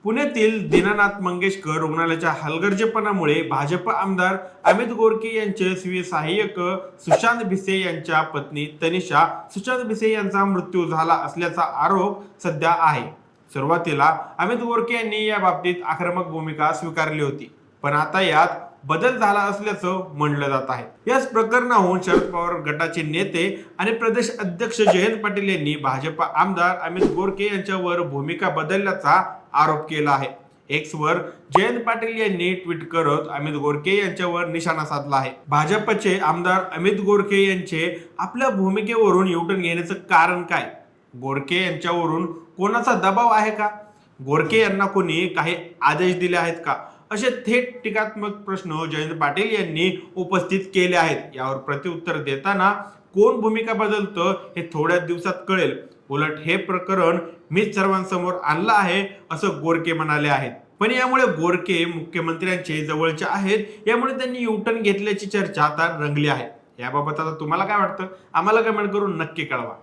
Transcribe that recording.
पुण्यातील दीनानाथ मंगेशकर रुग्णालयाच्या हलगर्जीपणामुळे भाजप आमदार अमित गोरके यांचे स्वीय सहाय्यक सुशांत भिसे यांच्या पत्नी तनिषा सुशांत भिसे यांचा मृत्यू झाला असल्याचा आरोप सध्या आहे। सुरुवातीला अमित गोरके यांनी या बाबतीत आक्रमक भूमिका स्वीकारली होती, पण आता यात बदल झाला असल्याचं म्हणलं जात आहे। याच प्रकरणाहून शरद पवार गटाचे नेते आणि प्रदेश अध्यक्ष जयंत पाटील यांनी भाजप आमदार अमित गोरके यांच्यावर भूमिका बदलल्याचा आरोप केला आहे। एक्स वर जयंत पाटील यांनी ट्विट करत अमित गोरके यांच्यावर निशाणा साधला आहे। भाजपचे आमदार अमित गोरके यांचे आपल्या भूमिकेवरून युटर्न घेण्याचं कारण काय? गोरके यांच्यावरून कोणाचा दबाव आहे का? गोरके यांना कोणी काही आदेश दिले आहेत का? असे थेट टीकात्मक प्रश्न जयंत पाटील यांनी उपस्थित केले आहेत। यावर प्रत्युत्तर देताना कोण भूमिका बदलतं हे थोड्या दिवसात कळेल। उलट हे प्रकरण मीच सर्वांसमोर आणलं आहे असं गोरके म्हणाले आहेत। पण यामुळे गोरके मुख्यमंत्र्यांचे जवळचे आहेत, यामुळे त्यांनी युटर्न घेतल्याची चर्चा आता रंगली आहे। याबाबत आता तुम्हाला काय वाटतं? आम्हाला कमेंट करून नक्की कळवा।